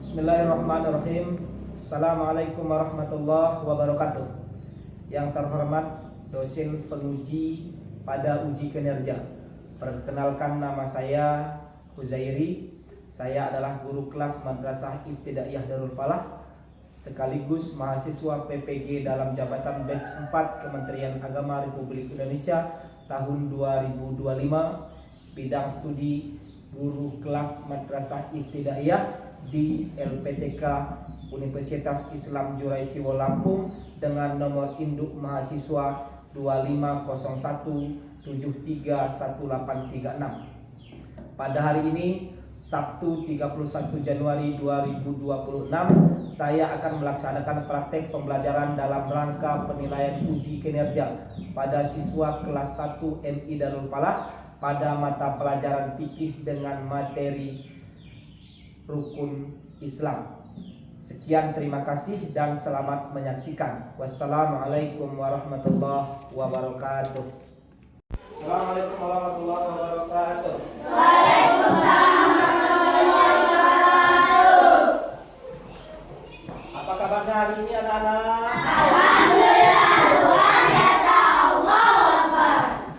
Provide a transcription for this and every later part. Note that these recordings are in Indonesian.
Bismillahirrahmanirrahim. Assalamualaikum warahmatullahi wabarakatuh. Yang terhormat dosen penguji pada uji kinerja, perkenalkan nama saya Huzairi. Saya adalah guru kelas Madrasah Ibtidaiyah Darul Falah sekaligus mahasiswa PPG dalam jabatan batch 4 Kementerian Agama Republik Indonesia tahun 2025, bidang studi guru kelas Madrasah Ibtidaiyah di LPTK Universitas Islam Juraisiwo Lampung dengan nomor induk mahasiswa 2501731836. Pada hari ini Sabtu 31 Januari 2026, saya akan melaksanakan praktek pembelajaran dalam rangka penilaian uji kinerja pada siswa kelas 1 MI Darul Falah pada mata pelajaran fikih dengan materi Rukun Islam. Sekian, terima kasih dan selamat menyaksikan. Wassalamualaikum warahmatullahi wabarakatuh. Assalamualaikum warahmatullahi wabarakatuh. Waalaikumsalam warahmatullahi wabarakatuh. Apa kabarnya hari ini anak-anak? Alhamdulillah, luar biasa. Allahu Akbar.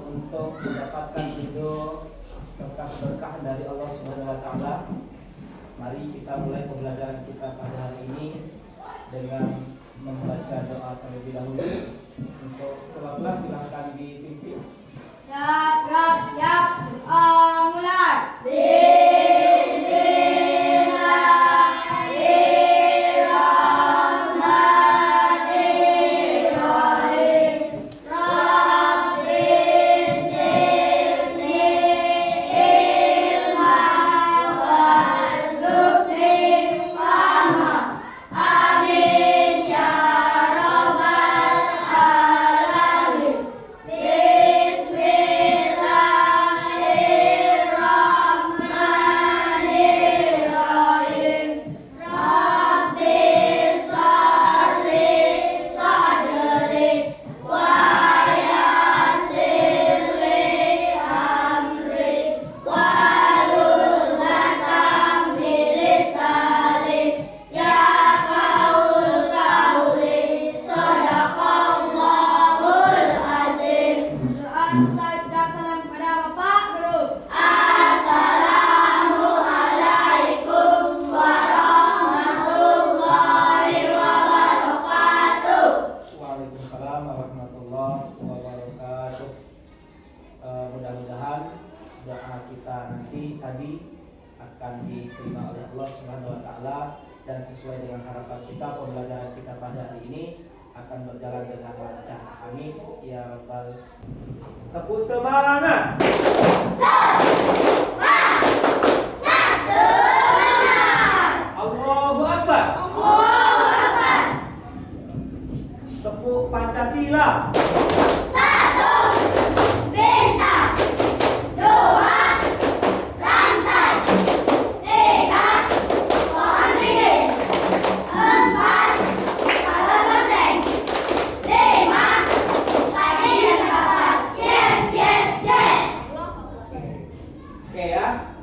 Untuk mendapatkan ridho serta berkah dari Allah Subhanahu wa taala, mari kita mulai pembelajaran kita pada hari ini dengan membaca doa terlebih dahulu. Untuk kelas silahkan dipimpin. Siap. Mulai. Mudah-mudahan doa kita nanti tadi akan diterima oleh Allah Subhanahu wa taala dan sesuai dengan harapan kita, pembelajaran kita pada hari ini akan berjalan dengan lancar. Amin ya rabbal. Tepuk semangat. Allahu Akbar. Tepuk Pancasila.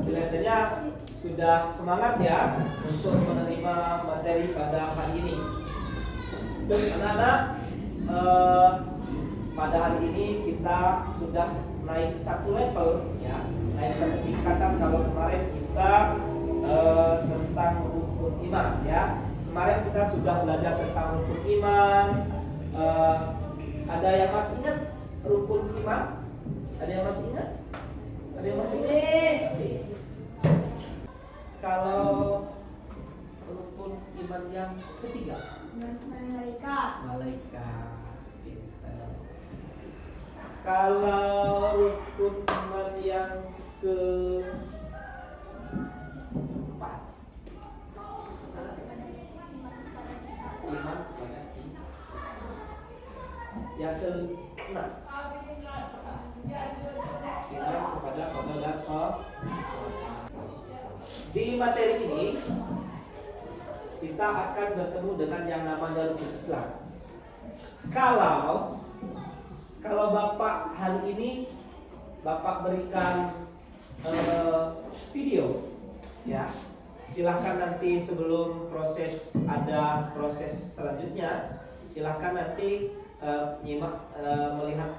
Kelihatannya sudah semangat ya untuk menerima materi pada hari ini. Anak-anak, pada hari ini kita sudah naik satu level ya, naik satu tingkatan. Kalau kemarin kita tentang rukun iman ya, kemarin kita sudah belajar tentang rukun iman. Ada yang masih ingat rukun iman? Ada yang masih ingat? Ada yang masih ingat? Masih. Kalau rukun iman yang ketiga, malaikat. Kalau rukun iman yang keempat, iman kepada yang keenam, iman kepada qada dan qadar. Di materi ini kita akan bertemu dengan yang namanya rukun Islam. Kalau Bapak hari ini Bapak berikan video ya, silahkan nanti sebelum ada proses selanjutnya, silahkan nanti melihat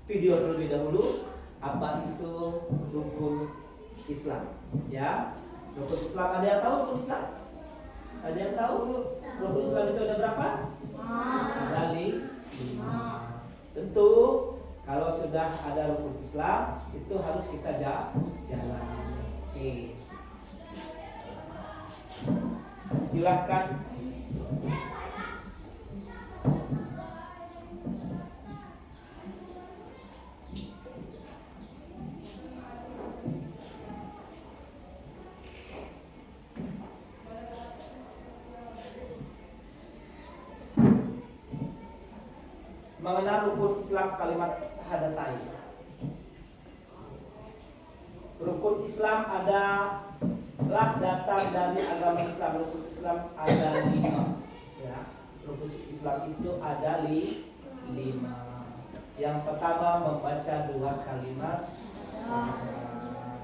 video terlebih dahulu apa itu rukun Islam. Ya, rukun Islam, ada yang tahu rukun Islam? Ada yang tahu rukun Islam itu ada berapa? Ada 5. Tentu kalau sudah ada rukun Islam itu harus kita jalani. Oke. Silahkan. Mengenal rukun Islam kalimat syahadatain. Rukun Islam adalah dasar dari agama Islam. Rukun Islam ada 5. Ya, rukun Islam itu ada 5. Yang pertama membaca 2 kalimat syahadat.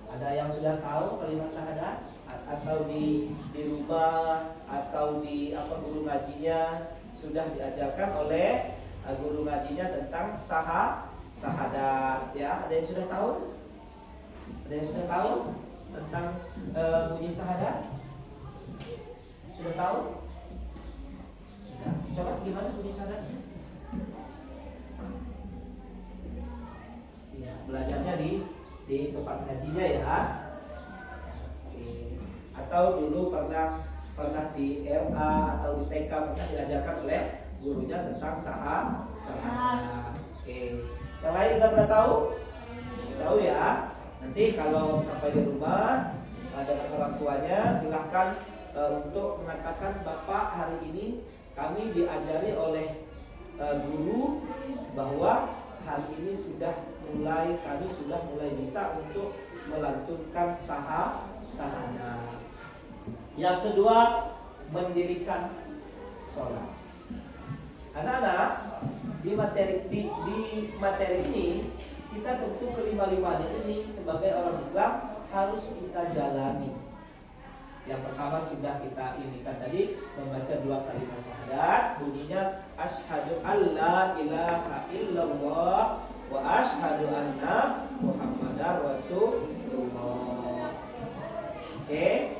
Ada yang sudah tahu kalimat syahadat? Atau di rumah atau di guru ngajinya sudah diajarkan oleh guru ngajinya tentang syahadat, ya? Ada yang sudah tahu? Ada yang sudah tahu tentang bunyi syahadat? Sudah tahu? Sudah. Coba gimana bunyi syahadatnya? Ya, belajarnya di tempat ngajinya ya. Oke. Atau dulu pernah di RA atau di TK pernah diajarkan oleh gurunya tentang syahadat. Oke. Yang lain udah pernah tahu? Tahu ya. Nanti kalau sampai di rumah dengan orang tuanya silahkan untuk mengatakan, Bapak, hari ini kami diajari oleh guru bahwa hari ini kami sudah mulai bisa untuk melantunkan syahadat. Yang kedua, mendirikan sholat. Anak-anak, di materi ini kita tentu kelima-limanya ini sebagai orang Islam harus kita jalani. Yang pertama sudah kita inikan tadi, membaca 2 kalimat syahadat, bunyinya asyhadu alla ilaha illallah wa asyhadu anna muhammadar rasulullah. Oke.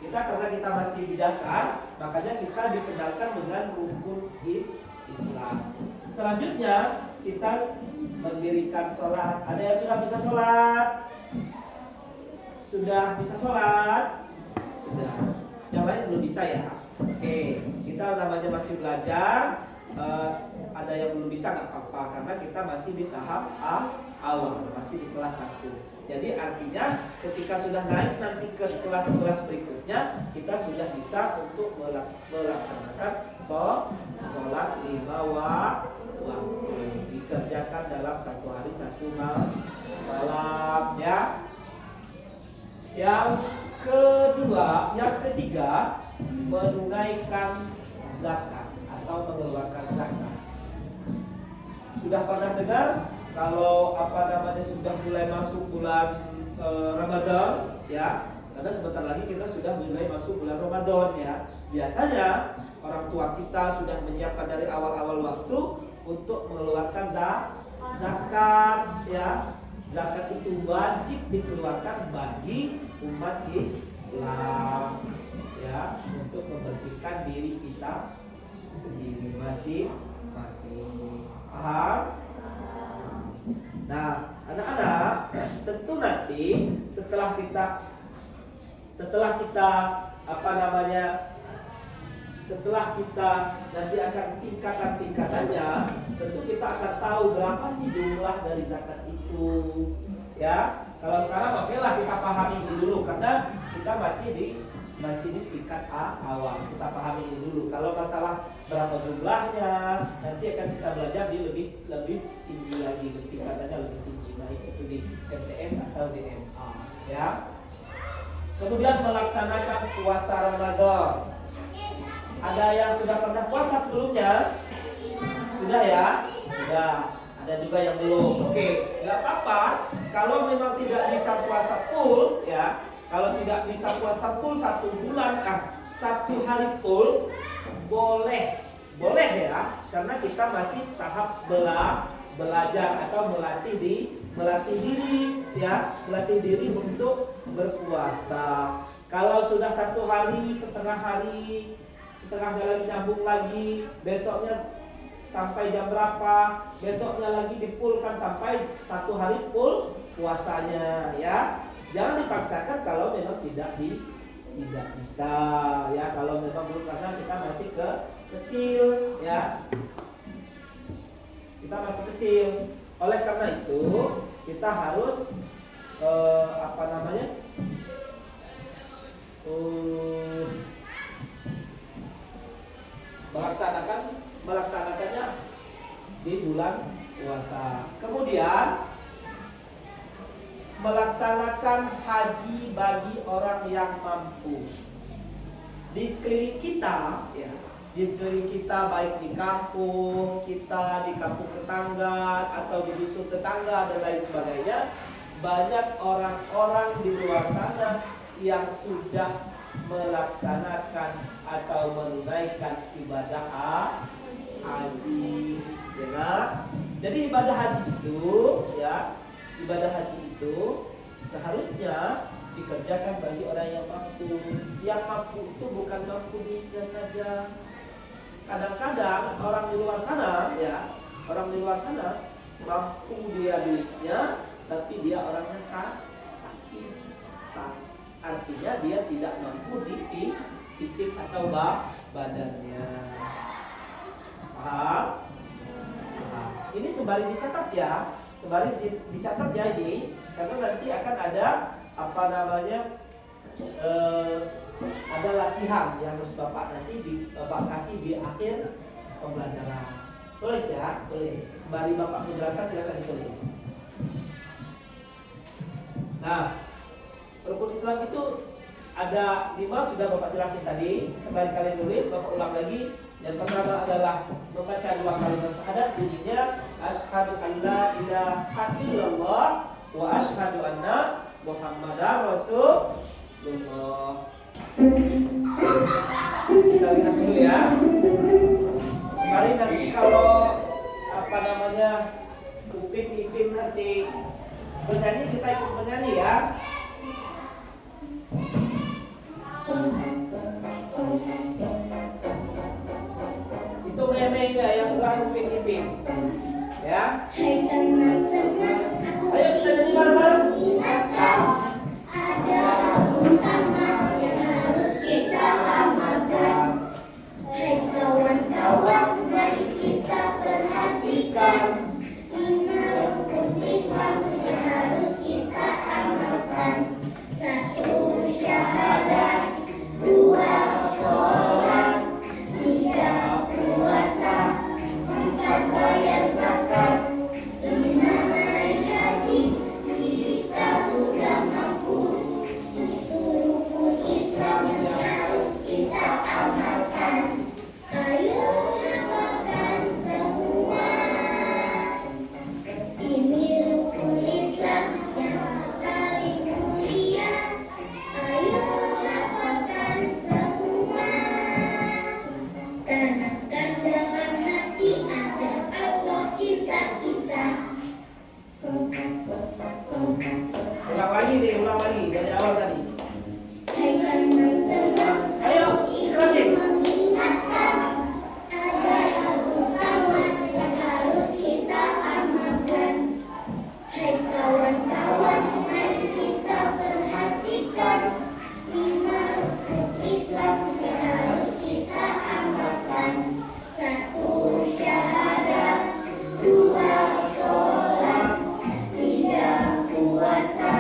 Kita karena kita masih di dasar, makanya kita dikenalkan dengan rukun Islam. Selanjutnya kita mendirikan sholat. Ada yang sudah bisa sholat? Sudah bisa sholat? Sudah. Yang lain belum bisa ya? Oke, kita namanya masih belajar. Ada yang belum bisa nggak apa-apa karena kita masih di tahap awal, masih di kelas 1. Jadi artinya ketika sudah naik nanti ke kelas-kelas berikutnya, kita sudah bisa untuk melaksanakan sholat 5 waktu, dikerjakan dalam 1 hari 1 malam ya. Yang ketiga, menunaikan zakat atau mengeluarkan zakat. Sudah pernah dengar kalau sudah mulai masuk bulan Ramadan ya, karena sebentar lagi kita sudah mulai masuk bulan Ramadan ya. Biasanya orang tua kita sudah menyiapkan dari awal-awal waktu untuk mengeluarkan zakat ya. Zakat itu wajib dikeluarkan bagi umat Islam ya, untuk membersihkan diri kita sendiri masing-masing. Paham? Nah, anak-anak, tentu nanti setelah kita nanti akan tingkatannya, tentu kita akan tahu berapa sih jumlah dari zakat itu, ya. Kalau sekarang oke lah kita pahami ini dulu karena kita masih di tingkat awal, kita pahami ini dulu. Kalau masalah berapa jumlahnya nanti akan kita belajar di lebih tinggi lagi, tingkatannya lebih tinggi, baik itu di MTS atau di MA ya. Kemudian melaksanakan puasa Ramadan. Ada yang sudah pernah puasa sebelumnya? Sudah ya? Sudah. Ada juga yang belum. Oke, nggak apa-apa. Kalau memang tidak bisa puasa full ya, Kalau tidak bisa puasa full 1 bulan, 1 hari full boleh ya, karena kita masih tahap belajar atau melatih diri ya, melatih diri untuk berpuasa. Kalau sudah 1 hari, setengahnya lagi nyambung lagi, besoknya sampai jam berapa, besoknya lagi dipulkan sampai 1 hari full puasanya ya. Jangan dipaksakan kalau memang tidak bisa ya, kalau memang belum, karena kita masih kecil ya. Kita masih kecil. Oleh karena itu kita harus melaksanakannya di bulan puasa. Kemudian melaksanakan haji bagi orang yang mampu. Di sekeliling kita ya, di sekeliling kita, baik di kampung kita, di kampung tetangga atau di dusun tetangga dan lain sebagainya, banyak orang-orang di luar sana yang sudah melaksanakan atau menunaikan ibadah haji ya. Jadi ibadah haji itu seharusnya dikerjakan bagi orang yang mampu. Yang mampu itu bukan mampu duitnya saja. Kadang-kadang orang di luar sana mampu dia duitnya, tapi dia orangnya sakit. Artinya dia tidak mampu di fisik atau badannya. Paham? Ini sembari dicatat ya, ini, karena nanti akan ada ada latihan yang harus Bapak kasih di akhir pembelajaran. Tulis ya, tulis. Sembari Bapak menjelaskan, silakan ditulis. Nah, rukun Islam itu ada 5, sudah Bapak jelasin tadi. Sembari kalian tulis, Bapak ulang lagi. Yang pertama adalah membaca 2 kalimat syahadat, bunyinya asyhadu an la ilaha illallah wa asyhadu anna Muhammadar Rasulullah. Kita lihat dulu ya. Mari nanti kalau Upin nanti bernyanyi, kita ikut bernyanyi ya. Itu meme-nya yang sudah Upin ya. Hai teman-teman, Ayo kita nyanyi bareng-bareng. ingatkan ada utama yang harus kita amalkan. Hai kawan-kawan, mari kita perhatikan 5 rukun Islam yang harus kita amalkan. 1 syahadat, 2 sholat, 3 puasa, 4 bayar zakat, 5 naik haji jika sudah mampu. Itu rukun Islam yang harus kita amalkan. Ayo amalkan semua. Ini rukun Islam yang paling mulia. Ayo amalkan semua. Tanamkan dalam hati agar Allah cinta kita. Ulang lagi dari awal tadi. Hai teman-teman, Ayo, terusin. mengingatkan ada yang utama yang harus kita amalkan. Hai kawan-kawan, mari kita perhatikan 5 rukun Islam yang harus kita amalkan. 1 syahadat, 2 sholat, 3 puasa,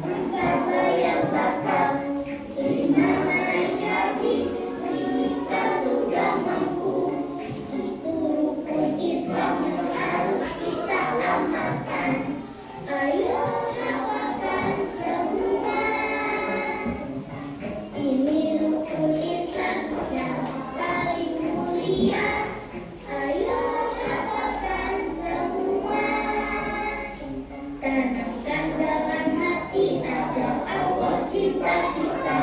4 bayar zakat. kita.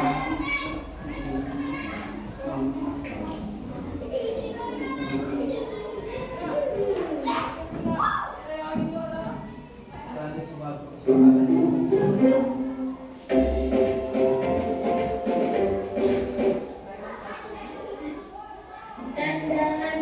Jalani semua kesempatan. Dan dalam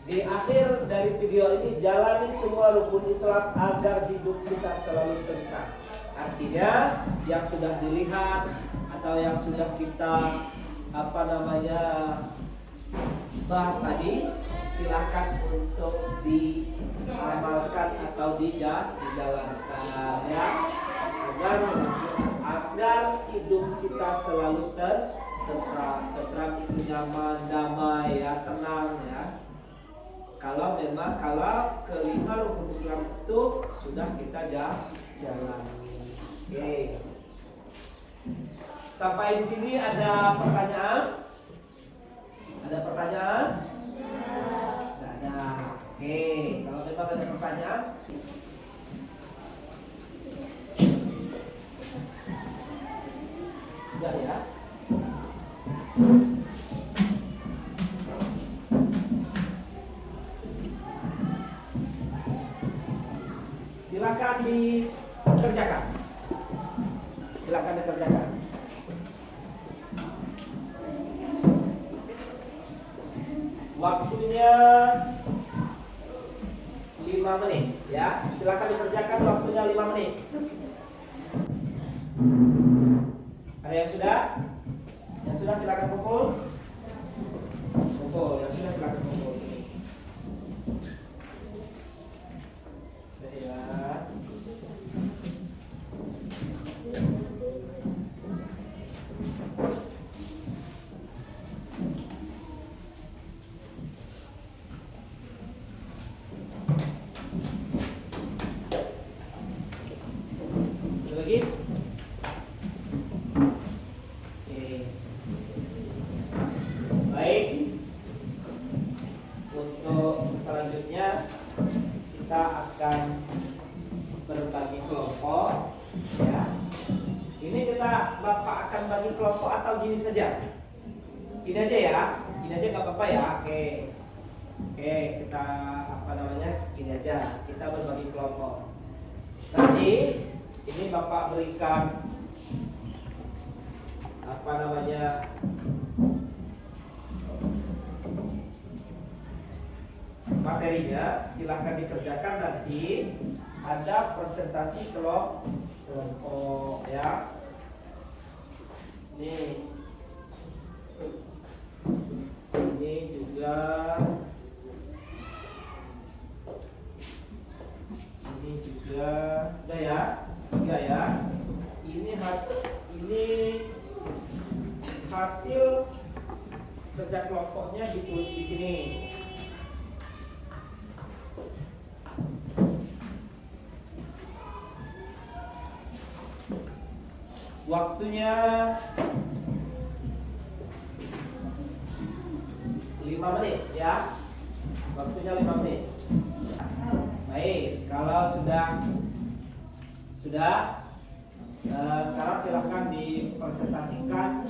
Di akhir dari video ini, jalani semua rukun Islam agar hidup kita selalu tentram. Artinya yang sudah dilihat atau yang sudah kita bahas tadi, silakan untuk diamalkan atau dijalankan ya, agar hidup kita selalu tentram itu nyaman, damai ya, tenang ya. Kalau kelima rukun Islam itu sudah kita jalani. Oke. Sampai di sini ada pertanyaan? Ada pertanyaan? Tidak ada. Oke, kalau memang ada pertanyaan, sudah ya. Silakan dikerjakan. Silakan dikerjakan. Waktunya 5 menit ya. Silakan dikerjakan, waktunya 5 menit. Ada yang sudah? Yang sudah silakan kumpul. Kumpul, yang sudah silakan kumpul sini. Sudah ya. Ada lagi? Oke. Baik. Untuk selanjutnya kita akan berbagi kelompok ya. Ini Bapak akan bagi kelompok atau gini saja? Gini aja ya. Gini aja nggak apa-apa ya. Oke. Oke, kita gini aja. Kita berbagi kelompok. Nanti ini Bapak berikan materinya, silahkan dikerjakan. Nanti ada presentasi kelompok ya. Ini juga udah ya, tiga ya. Ini hasil kerja kelompoknya ditulis di sini. Waktunya 5 menit ya. Waktunya 5 menit. Baik, kalau sudah sekarang silahkan dipresentasikan.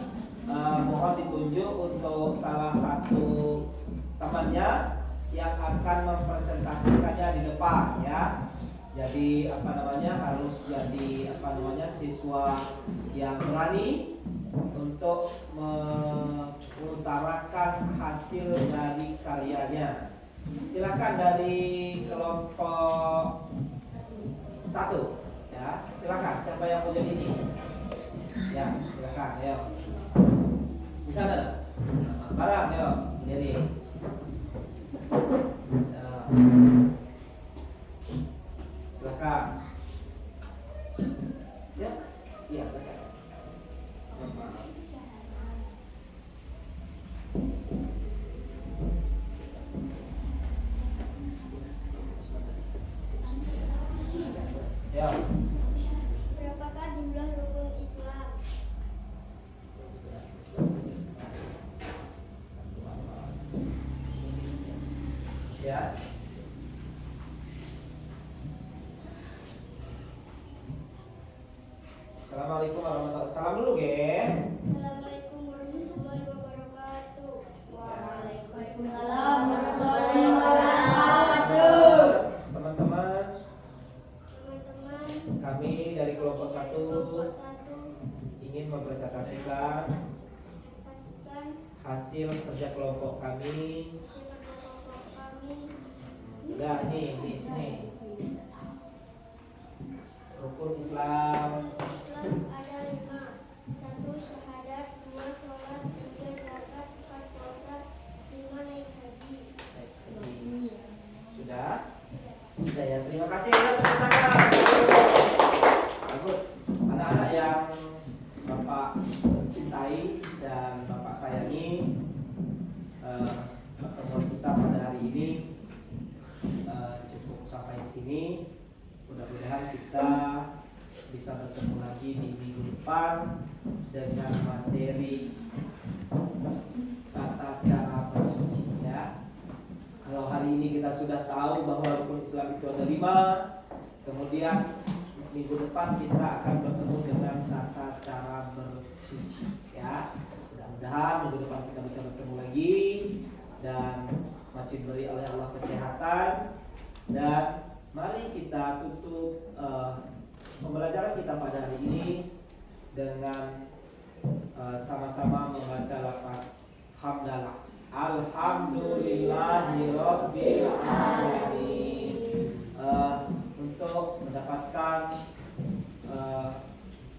Mohon ditunjuk untuk salah satu temannya yang akan mempresentasikannya di depan ya. Jadi harus jadi siswa yang berani untuk mengutarakan hasil dari karyanya. Silakan dari kelompok 1 ya. Silakan, siapa yang mau jadi ini? Ya, silakan, ayo. Di sana. Barang, ayo, jadi. Silakan. Ya, iya baca. Ya. berapakah jumlah rukun Islam? Ya. Assalamualaikum warahmatullahi wabarakatuh. Salam dulu, Gen. Assalamualaikum warahmatullahi wabarakatuh. Waalaikumsalam warahmatullahi wabarakatuh. Teman-teman, Teman-teman, kami dari kelompok 1 kelompok 1 ingin mempresentasikan prestasikan hasil kerja kelompok kami. hasil kelompok kami. Udah, ini sini. Rukun Islam. Islam ada 5. 1 syahadat, 2 sholat, 3 zakat, 4 puasa, 5 naik haji. Sudah? Sudah ya. Terima kasih ya, tepuk tangan. Bagus. Anak-anak yang Bapak cintai dan Bapak sayangi, pertemuan kita pada hari ini cukup sampai di sini. Mudah-mudahan kita bisa bertemu lagi di minggu depan dengan materi tata cara bersuci ya. Kalau hari ini kita sudah tahu bahwa rukun Islam itu ada 5, kemudian minggu depan kita akan bertemu dengan tata cara bersuci ya. Mudah-mudahan minggu depan kita bisa bertemu lagi dan masih diberi oleh Allah kesehatan. Dan mari kita tutup pembelajaran kita pada hari ini dengan sama-sama membaca lafaz hamdalah. Alhamdulillahirabbil alamin. Untuk mendapatkan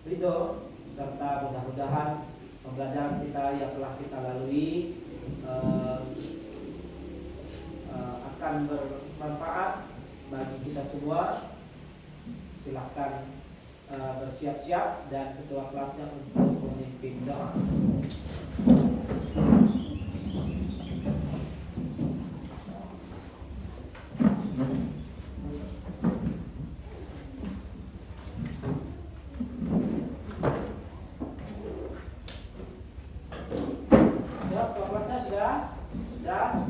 ridho serta mudah-mudahan pembelajaran kita yang telah kita lalui akan bermanfaat bagi kita semua. Silahkan bersiap-siap dan ketua kelasnya untuk memimpin doa. Ya, ketua kelasnya sudah? Sudah?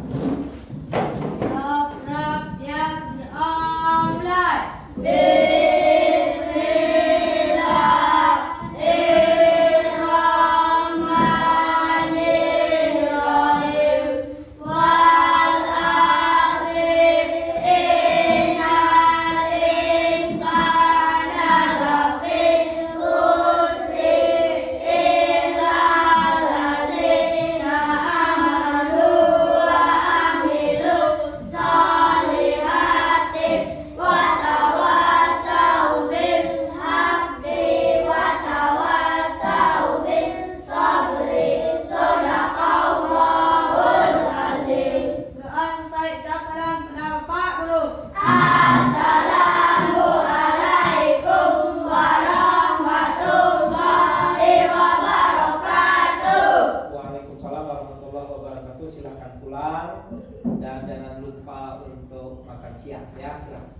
Waalaikumsalam warahmatullahi wabarakatuh. Silakan pulang dan jangan lupa untuk makan siang ya. Silakan.